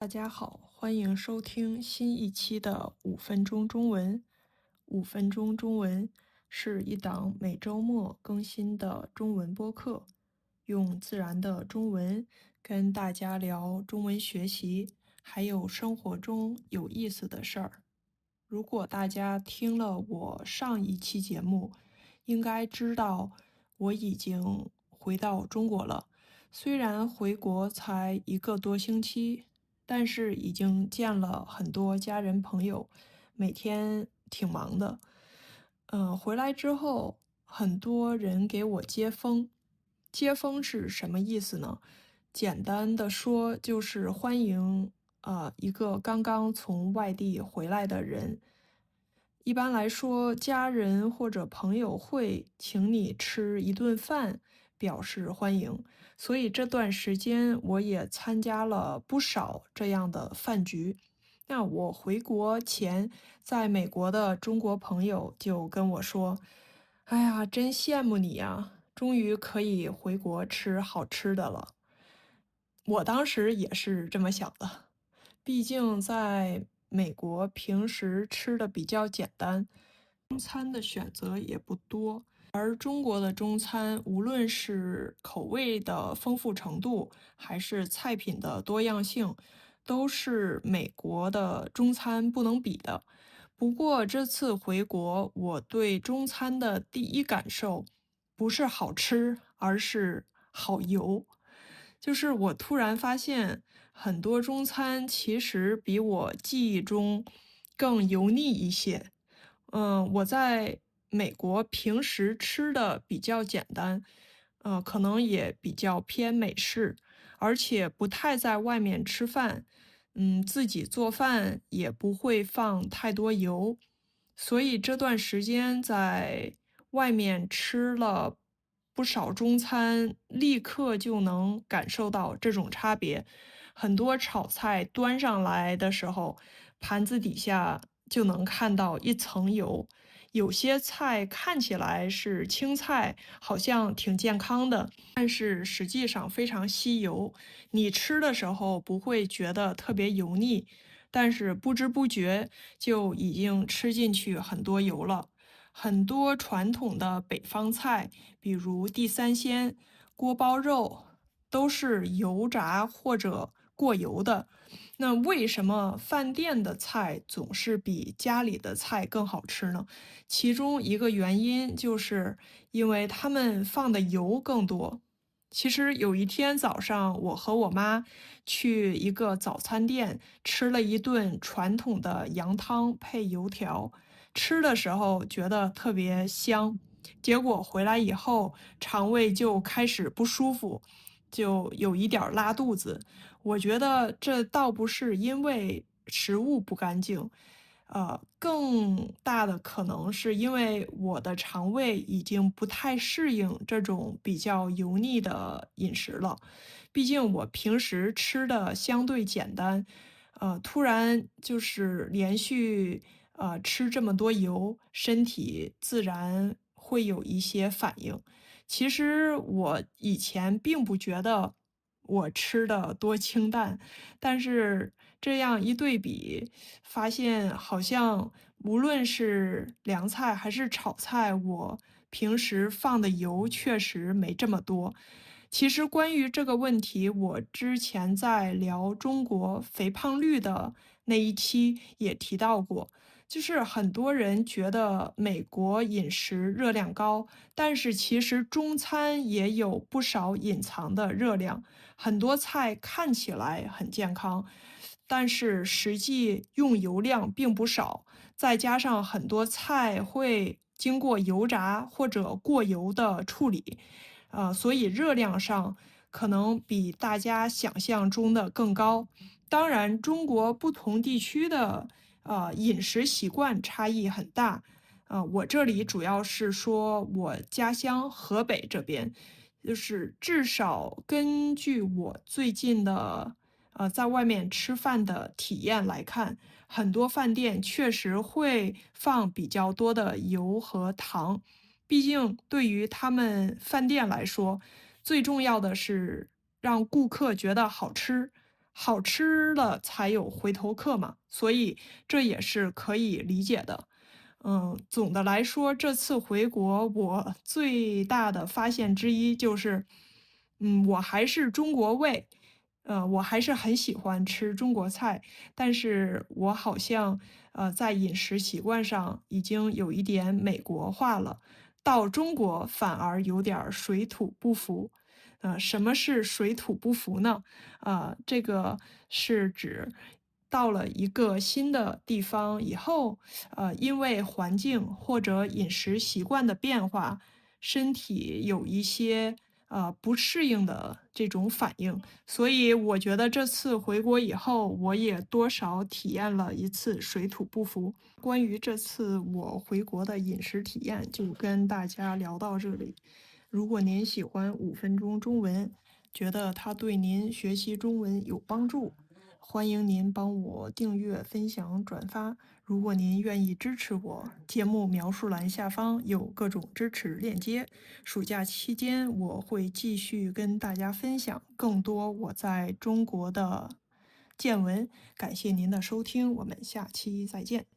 大家好，欢迎收听新一期的5分钟中文。5分钟中文是一档每周末更新的中文播客，用自然的中文跟大家聊中文学习，还有生活中有意思的事儿。如果大家听了我上一期节目，应该知道我已经回到中国了。虽然回国才1个多星期，但是已经见了很多家人朋友，每天挺忙的。回来之后，很多人给我接风。接风是什么意思呢？简单的说，就是欢迎一个刚刚从外地回来的人。一般来说，家人或者朋友会请你吃一顿饭，表示欢迎。所以这段时间我也参加了不少这样的饭局。那我回国前，在美国的中国朋友就跟我说：“哎呀，真羡慕你呀，终于可以回国吃好吃的了。”我当时也是这么想的，毕竟在美国平时吃的比较简单，中餐的选择也不多。而中国的中餐，无论是口味的丰富程度，还是菜品的多样性，都是美国的中餐不能比的。不过这次回国，我对中餐的第一感受不是好吃，而是好油。就是我突然发现，很多中餐其实比我记忆中更油腻一些。我在美国平时吃的比较简单，可能也比较偏美式，而且不太在外面吃饭，自己做饭也不会放太多油，所以这段时间在外面吃了不少中餐，立刻就能感受到这种差别。很多炒菜端上来的时候，盘子底下就能看到一层油。有些菜看起来是青菜，好像挺健康的，但是实际上非常吸油。你吃的时候不会觉得特别油腻，但是不知不觉就已经吃进去很多油了。很多传统的北方菜，比如地三鲜、锅包肉，都是油炸或者过油的。那为什么饭店的菜总是比家里的菜更好吃呢？其中一个原因就是因为他们放的油更多。其实有一天早上，我和我妈去一个早餐店吃了一顿传统的羊汤配油条，吃的时候觉得特别香，结果回来以后肠胃就开始不舒服，就有一点儿拉肚子。我觉得这倒不是因为食物不干净，更大的可能是因为我的肠胃已经不太适应这种比较油腻的饮食了。毕竟我平时吃的相对简单，突然就是连续吃这么多油，身体自然会有一些反应。其实我以前并不觉得我吃的多清淡，但是这样一对比，发现好像无论是凉菜还是炒菜，我平时放的油确实没这么多。其实关于这个问题，我之前在聊中国肥胖率的那一期也提到过，就是很多人觉得美国饮食热量高，但是其实中餐也有不少隐藏的热量，很多菜看起来很健康，但是实际用油量并不少，再加上很多菜会经过油炸或者过油的处理，所以热量上可能比大家想象中的更高。当然，中国不同地区的饮食习惯差异很大。我这里主要是说我家乡河北这边，就是至少根据我最近的在外面吃饭的体验来看，很多饭店确实会放比较多的油和糖。毕竟对于他们饭店来说，最重要的是让顾客觉得好吃，好吃了才有回头客嘛，所以这也是可以理解的。总的来说，这次回国我最大的发现之一就是，我还是中国胃，我还是很喜欢吃中国菜，但是我好像在饮食习惯上已经有一点美国化了，到中国反而有点儿水土不服。什么是水土不服呢？这个是指到了一个新的地方以后，因为环境或者饮食习惯的变化，身体有一些不适应的这种反应，所以我觉得这次回国以后，我也多少体验了一次水土不服。关于这次我回国的饮食体验，就跟大家聊到这里。如果您喜欢5分钟中文，觉得它对您学习中文有帮助，欢迎您帮我订阅、分享、转发。如果您愿意支持我，节目描述栏下方有各种支持链接。暑假期间，我会继续跟大家分享更多我在中国的见闻。感谢您的收听，我们下期再见。